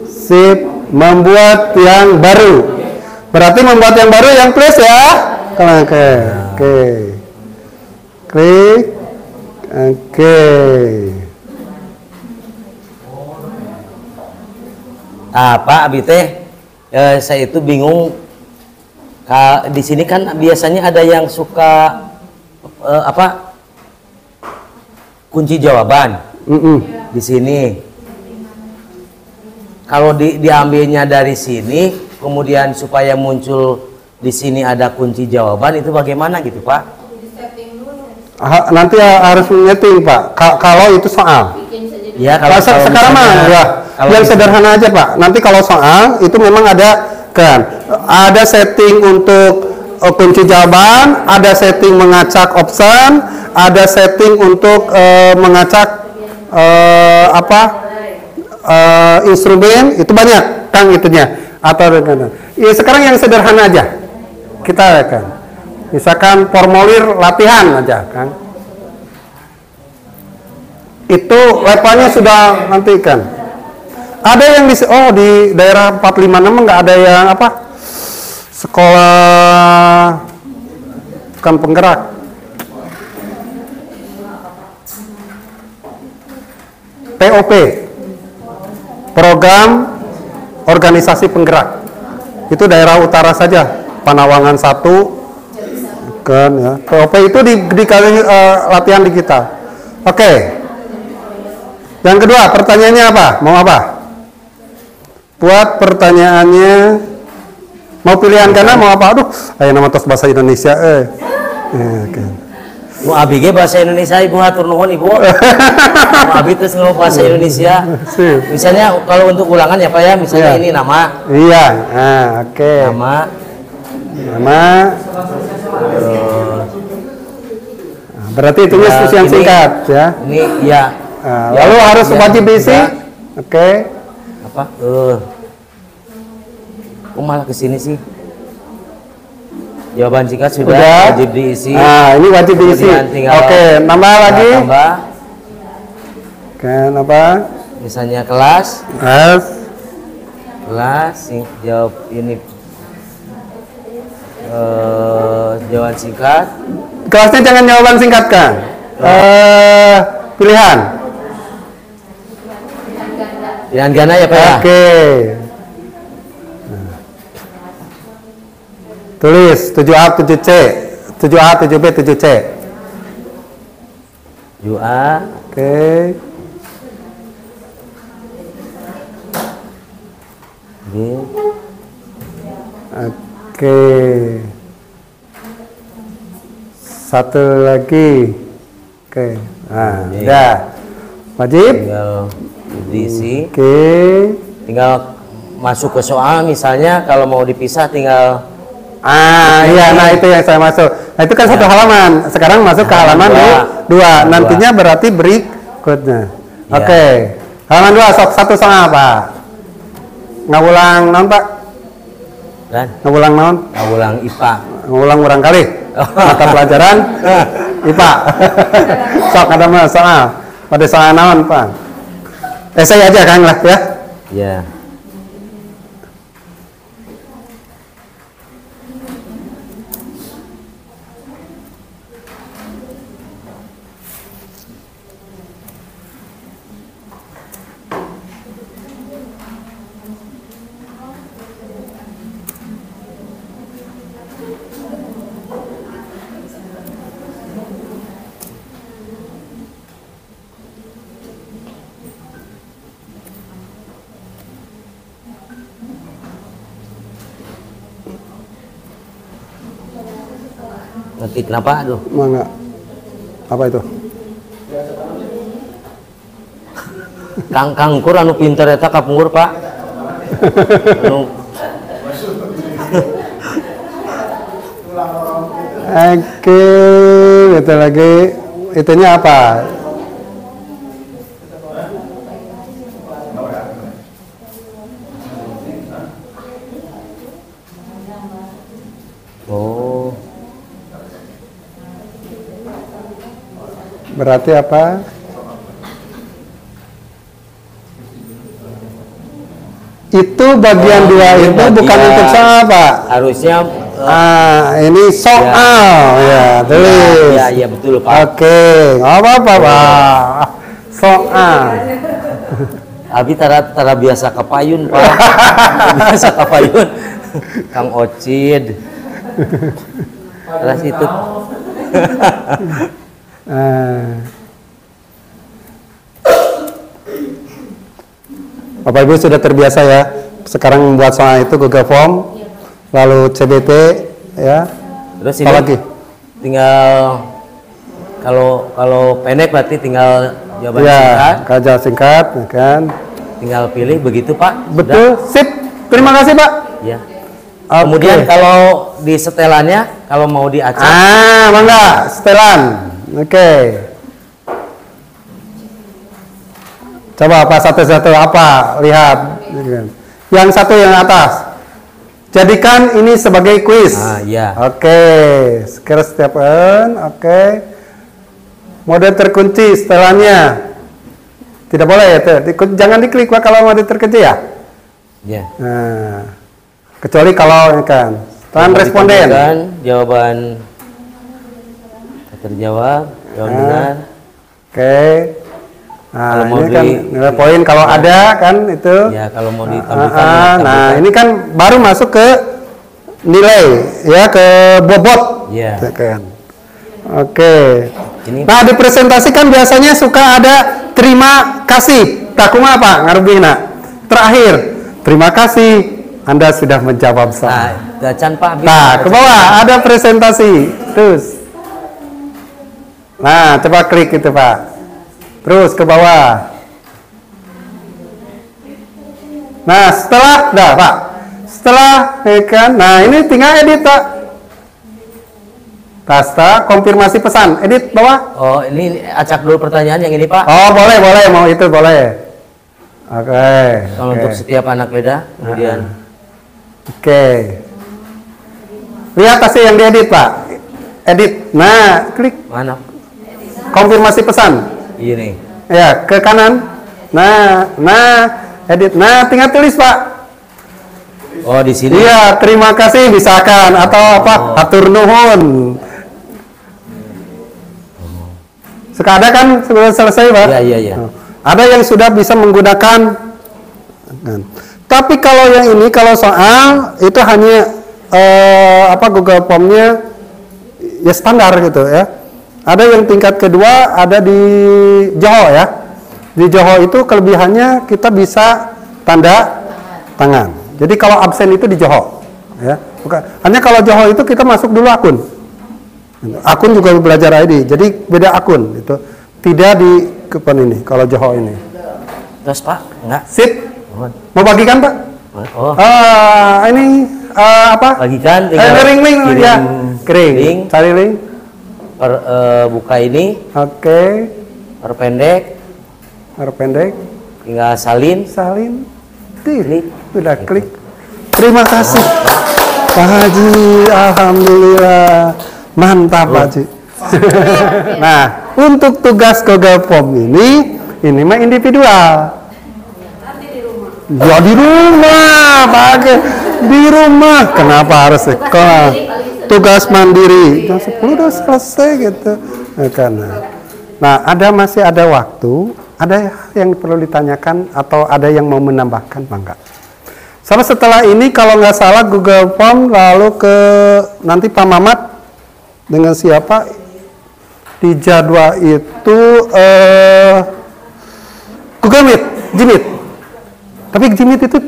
Sip, membuat yang baru. Berarti membuat yang baru yang plus ya. Oke. Klik. Oke. Pak abi teh saya itu bingung. Di sini kan biasanya ada yang suka kunci jawaban. Di sini. Kalau diambilnya dari sini, kemudian supaya muncul di sini ada kunci jawaban, itu bagaimana gitu Pak? Nanti harus menyeting Pak. Kalau itu soal. Ya, kalau sekarang mah ya, yang sederhana aja Pak. Nanti kalau soal itu memang ada setting untuk kunci jawaban, ada setting mengacak option, ada setting untuk mengacak instrumen, itu banyak Kang itunya. Atau ya sekarang yang sederhana aja kita kan. Misalkan formulir latihan aja Kang. Itu levelnya sudah nanti kan. Ada yang di daerah 456 nggak ada yang sekolah bukan penggerak. POP, program organisasi penggerak. Itu daerah utara saja, Panawangan 1 kan ya. POP itu dikasih latihan digital. Oke. Yang kedua, pertanyaannya apa? Mau apa? Buat pertanyaannya, mau pilihan kanan, mau apa? Aduh, ayo nama tos bahasa Indonesia. Okay. Mau abi ge bahasa Indonesia Ibu hatur nuhun Ibu. Mau abi terus ngomong bahasa Indonesia. Misalnya kalau untuk ulangan ya Pak ya, misalnya ini nama. Iya, oke. Nama. Berarti itunya yang singkat ya. Ini ya. Lalu harus wajib diisi. Oke. Apa? Kok malah kesini sih? Jawaban singkat sudah wajib diisi. Ini wajib diisi. Oke, nambah lagi. Tambah. Oke, nambah. Misalnya kelas. Jawab ini. Jawaban singkat. Kelasnya jangan jawaban singkat Kang. Pilihan. Pilihan ganda ya Pak ya? Oke. Tulis 7A, 7C, 7A, 7B, 7C. 7A. Oke. Oke. Satu lagi. Oke. Nah, udah. Wajib. Tinggal diisi. Oke. Tinggal masuk ke soal misalnya, kalau mau dipisah tinggal iya, nah itu yang saya masuk. Nah itu kan satu halaman. Sekarang masuk ke halaman 2. Nantinya berarti berikutnya. Oke. Halaman 2 satu soal Pak. Ngawulang naon Pak? Dan Ngawulang naon? ngawulang IPA. Ngawulang urang kali. Mata pelajaran IPA. Sok ada mah soal. Pada soal naon Pak? Esai aja Kang lah ya. Ya. ngetik kenapa? Aduh. Mangga. Apa itu? Kang Kur anu pinter eta kapungkur, Pak. Anu Oke, itu lagi. Itunya apa? Oh. Berarti apa? Itu bagian dua itu bukan untuk siapa? Harusnya Ini soal ya, tulis. ya betul, Pak. Oke, nggak apa-apa, Pak. Soal. Abi tara biasa kepayun, Pak. Biasa kepayun. Kang Ocid. Terus itu. Bapak Ibu sudah terbiasa ya. Sekarang membuat soal itu Google Form, lalu CBT ya. Terus ini apalagi? Tinggal kalau pendek berarti tinggal jawaban Ya, singkat. kalau jawab singkat, ya kan? Tinggal pilih begitu, Pak. Betul, sip. Terima kasih, Pak. Ya. Oke. Kemudian kalau di setelannya, kalau mau diacak, mangga, setelan. Oke. Coba apa satu-satu apa? Lihat. Yang satu yang atas. Jadikan ini sebagai kuis. iya. Oke. Sekarang step on. Oke. Mode terkunci setelannya. Tidak boleh ya, jangan diklik Pak kalau mode terkunci ya. Ya. Nah, kecuali kalau kan tahan responden. Jawaban terjawab, jawab benar. Oke. Nah, Kalau mau ini kan nilai poin kalau ada kan itu. Ya, kalau mau ditampilkan. Nah, ini kan baru masuk ke nilai ya, ke bobot. Iya. Kan. Oke. Ini Nah, di presentasi kan biasanya suka ada terima kasih. Takuma apa? Ngarubina. Terakhir, terima kasih Anda sudah menjawab soal. Nah, dacan Pak. Nah, ke bawah ada presentasi. Terus. Nah, coba klik itu, Pak. Terus ke bawah. Nah, setelah, dah Pak. Setelah, ya kan. Nah, ini tinggal edit, Pak. Tasta, konfirmasi pesan. Edit bawah. Oh, ini acak dulu pertanyaan yang ini, Pak. Oh, boleh, boleh. Mau itu boleh. Oke. Kalau untuk setiap anak beda, kemudian. Oke. Lihat hasil yang diedit, Pak. Edit. Nah, klik. Mana? Konfirmasi pesan. Ini. Ya, ke kanan. Nah, edit. Nah, tinggal tulis, Pak. Oh, di sini. Iya, terima kasih misalkan atau apa? Hatur nuhun. Suka ada kan sebelum selesai, Pak? Iya. Ada yang sudah bisa menggunakan. Tapi kalau yang ini, kalau soal itu hanya Google Form-nya ya standar gitu ya. Ada yang tingkat kedua, ada di Johor ya. Di Johor itu kelebihannya kita bisa tanda tangan. Jadi kalau absen itu di Johor ya. Bukan. Hanya kalau Johor itu kita masuk dulu akun. Akun juga belajar ID. Jadi beda akun itu. Tidak di kupon ini kalau Johor ini. Terus, Pak? Enggak. Sip. Mau bagikan, Pak? Oh. Ini apa? Bagikan tinggal link ya. Kering. Link. Cari link. Buka ini. Oke. Perpendek. Tinggal salin. Klik. Udah klik. Terima kasih Pak Haji. Alhamdulillah. Mantap Pak Haji. Nah, untuk tugas Google Form ini mah individual. Ya di rumah, pakai di rumah. Kenapa harus sekolah? Tugas mandiri. Jam 10 udah selesai gitu. Nah, masih ada waktu. Ada yang perlu ditanyakan atau ada yang mau menambahkan, Bangga? Sama setelah ini kalau nggak salah Google Form lalu ke nanti Pak Mamat dengan siapa di jadwal itu Google Meet, Jimit. Tapi Jimit itu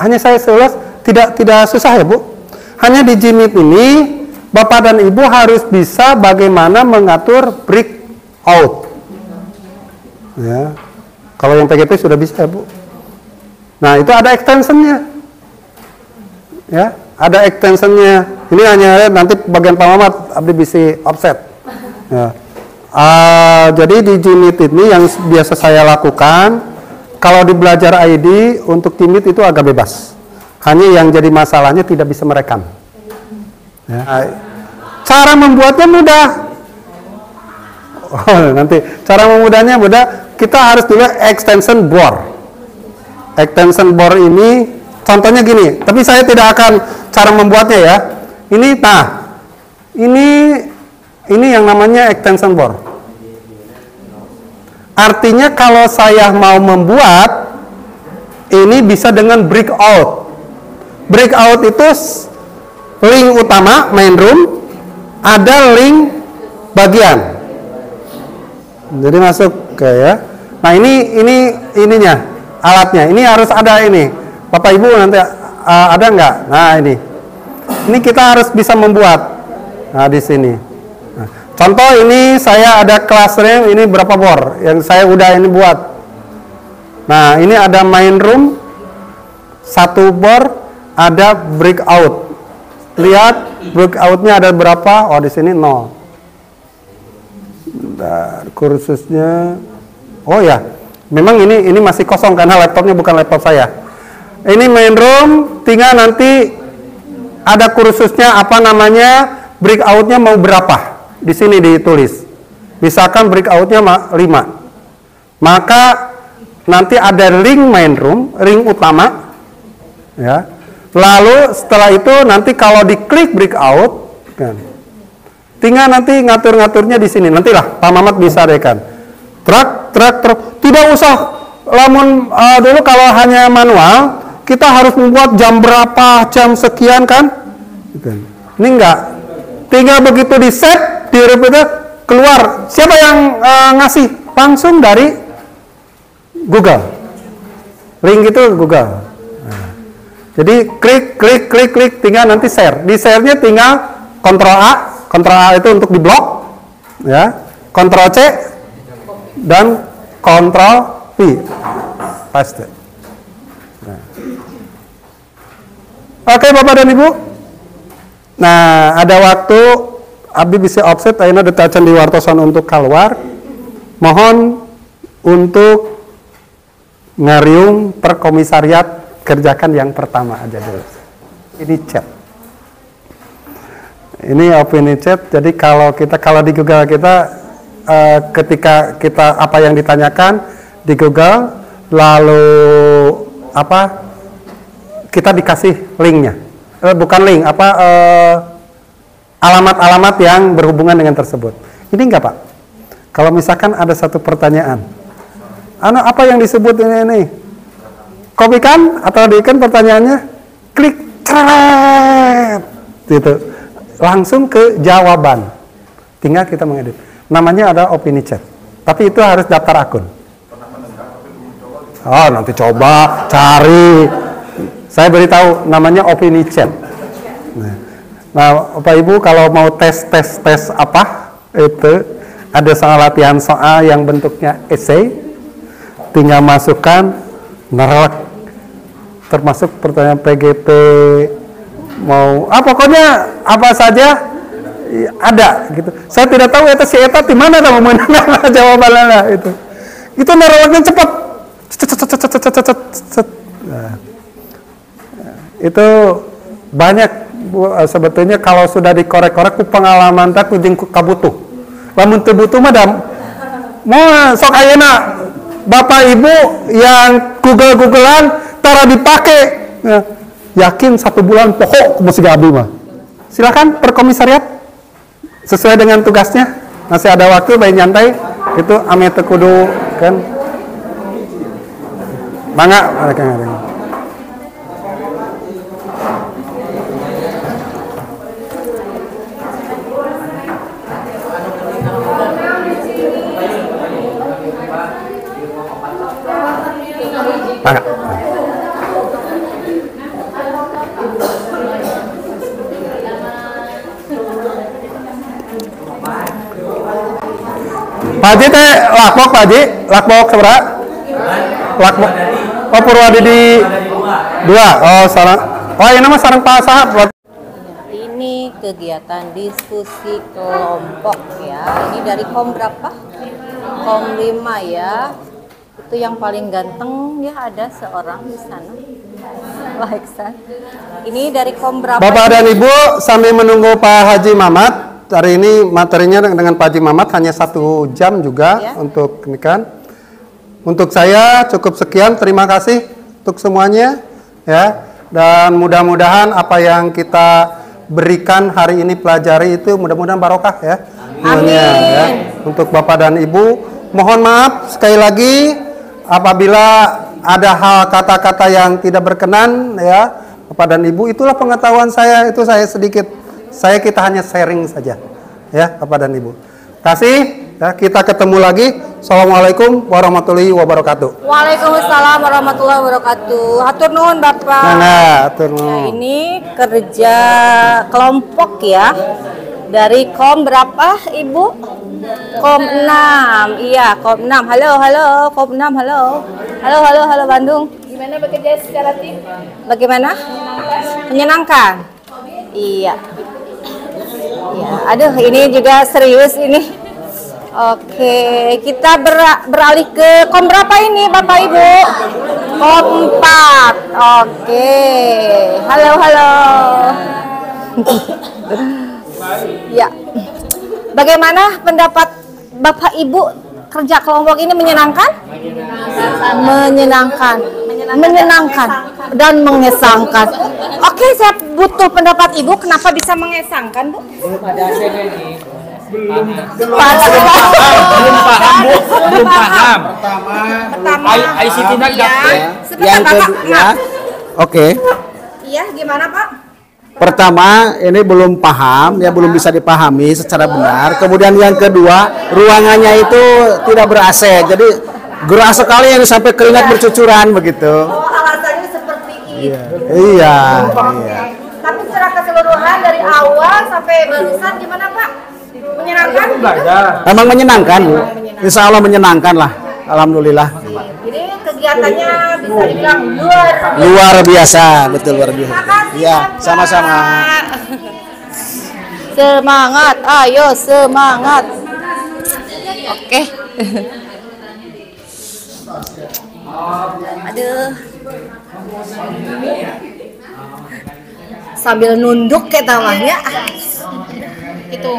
hanya saya seluas tidak susah ya Bu. Hanya di Jimit ini Bapak dan Ibu harus bisa bagaimana mengatur breakout. Ya. Kalau yang PGP sudah bisa, Bu. Nah, itu ada extensionnya. Ya, ada extensionnya. Ini hanya nanti bagian Pak Mamat abdi bisa offset. Ya. Jadi di unit ini yang biasa saya lakukan, kalau di belajar ID untuk timit itu agak bebas. Hanya yang jadi masalahnya tidak bisa merekam. Ya. Cara membuatnya mudah. Oh, nanti cara memudahnya mudah. Kita harus dulu extension board. Extension board ini contohnya gini. Tapi saya tidak akan cara membuatnya ya. Ini, nah, ini yang namanya extension board. Artinya kalau saya mau membuat ini bisa dengan breakout. Breakout itu link utama main room, ada link bagian. Jadi masuk ke ya. Nah, ininya alatnya. Ini harus ada ini. Bapak Ibu nanti ada nggak? Nah, ini kita harus bisa membuat. Nah, di sini. Nah, contoh ini saya ada kelasnya, ini berapa bor yang saya udah ini buat. Nah, ini ada main room, 1 bor, ada breakout. Lihat breakoutnya ada berapa? Oh, di sini 0. Bentar, kursusnya. Oh ya, memang ini masih kosong karena laptopnya bukan laptop saya. Ini main room, tinggal nanti ada kursusnya apa namanya, breakoutnya mau berapa. Di sini ditulis. Misalkan breakoutnya 5. Maka nanti ada link main room, ring utama. Ya. Lalu setelah itu nanti kalau diklik breakout, kan, tinggal nanti ngatur-ngaturnya di sini. Nantilah Pak Mamat bisa deh kan. Truk. Tidak usah lamun dulu kalau hanya manual, kita harus membuat jam berapa, jam sekian kan. Ini enggak. Tinggal begitu di set, di repeat, keluar. Siapa yang ngasih? Langsung dari Google. Link itu Google. Nah. Jadi klik, tinggal nanti share. Di share-nya tinggal Ctrl A itu untuk di blok, ya. Ctrl C dan Ctrl V. Paste. Nah. Oke, Bapak dan Ibu. Nah, ada waktu abdi bisa offset ayeuna detacan di wartosan untuk keluar. Mohon untuk ngariung perkomisariat kerjakan yang pertama aja dulu. Ini chat. Ini opini chat. Jadi kalau di Google kita ketika kita apa yang ditanyakan di Google, lalu apa kita dikasih linknya. Bukan link, alamat-alamat yang berhubungan dengan tersebut. Ini enggak, Pak? Kalau misalkan ada satu pertanyaan, apa yang disebut ini? Kopikan atau diikan pertanyaannya, klik cret, gitu, langsung ke jawaban. Tinggal kita mengedit. Namanya ada opini chat. Tapi itu harus daftar akun. Oh, nanti coba cari. Saya beritahu namanya opini chat. Nah, Bapak Ibu kalau mau tes apa itu ada soal latihan soal yang bentuknya essay, tinggal masukkan nerek termasuk pertanyaan PGP mau pokoknya apa saja ada gitu. Saya tidak tahu eta si eta di mana tahu menang jawabannya itu. Itu nereknya cepat. Nah, itu banyak sebetulnya kalau sudah dikorek-korek ku pengalaman tak jeung kabutuh. Lamun teu butuh mah mau sok ayeuna Bapak Ibu yang Google-Googlean tara dipake. Ya, yakin 1 bulan pokok mesti abdi mah. Silakan perkomisariat sesuai dengan tugasnya. Masih ada waktu bayi nyantai itu ame teu kudu kan. Mangga mereka ngareng. Pak Haji teh lakbok Pak Haji, lakbok seberapa? Lakbok. Oh Purwadidi 2. Oh sarang. Oh ini mah sarang Pak Sahab. Ini kegiatan diskusi kelompok ya. Ini dari kom berapa? Kom 5 ya. Itu yang paling ganteng ya, ada seorang di sana. Wah, Iksan. Ini dari kom berapa? Bapak dan Ibu sambil menunggu Pak Haji Mamat. Hari ini materinya dengan Pak Haji Mamat hanya 1 jam juga Ya. untuk ini kan. Untuk saya cukup sekian. Terima kasih untuk semuanya ya. Dan mudah-mudahan apa yang kita berikan hari ini pelajari itu mudah-mudahan barokah ya. Amin. Ya. Untuk Bapak dan Ibu, mohon maaf sekali lagi apabila ada hal kata-kata yang tidak berkenan ya. Bapak dan Ibu, itulah pengetahuan saya, itu saya sedikit. Kita hanya sharing saja. Ya, Bapak dan Ibu. Kasih ya, kita ketemu lagi. Assalamualaikum warahmatullahi wabarakatuh. Waalaikumsalam warahmatullahi wabarakatuh. Hatur nuhun Bapak. Atur nuhun. Nah, ini kerja kelompok ya. Dari kom berapa Ibu? Kom 6. Iya, kom 6. Halo, kom 6. Halo Bandung. Gimana bekerja secara tim? Bagaimana? Menyenangkan. Iya. Ya, aduh ini juga serius ini. Oke, kita beralih ke kom berapa ini Bapak Ibu? Kom 4. Oke. Halo. Ya. Bagaimana pendapat Bapak Ibu kerja kelompok ini menyenangkan? Menyenangkan dan mengesankan. Oke, saya butuh pendapat Ibu kenapa bisa mengesankan, Bu? Belum paham. Pertama, ICT-nya sebentar Bapak. Ya. Oke. Iya, gimana Pak? Pertama, ini belum paham, ya belum bisa dipahami secara benar. Kemudian yang kedua, ruangannya itu tidak ber-AC. Jadi gerah sekali yang sampai keringat bercucuran begitu. Oh, alasannya seperti itu. Iya. Tapi secara keseluruhan dari awal sampai barusan gimana Pak? Menyenangkan? Memang menyenangkan, Bu. Insya Allah menyenangkan lah. Alhamdulillah. Jadi kegiatannya bisa dibilang Luar biasa, betul luar biasa. Iya, sama-sama. Semangat, ayo semangat. Oke. Aduh. Sambil nunduk kayak tamahnya. Itu.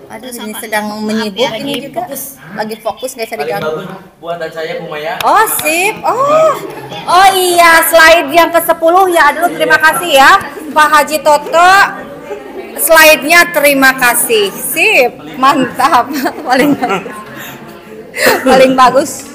Aduh, ini sedang menyibuk ini juga. Lagi fokus nggak bisa diganggu. Buatan saya Bu Maya. Oh, sip. Oh iya, slide yang ke-10 ya. Aduh, terima kasih ya Pak Haji Toto. Slide-nya terima kasih. Sip. Mantap. Paling bagus.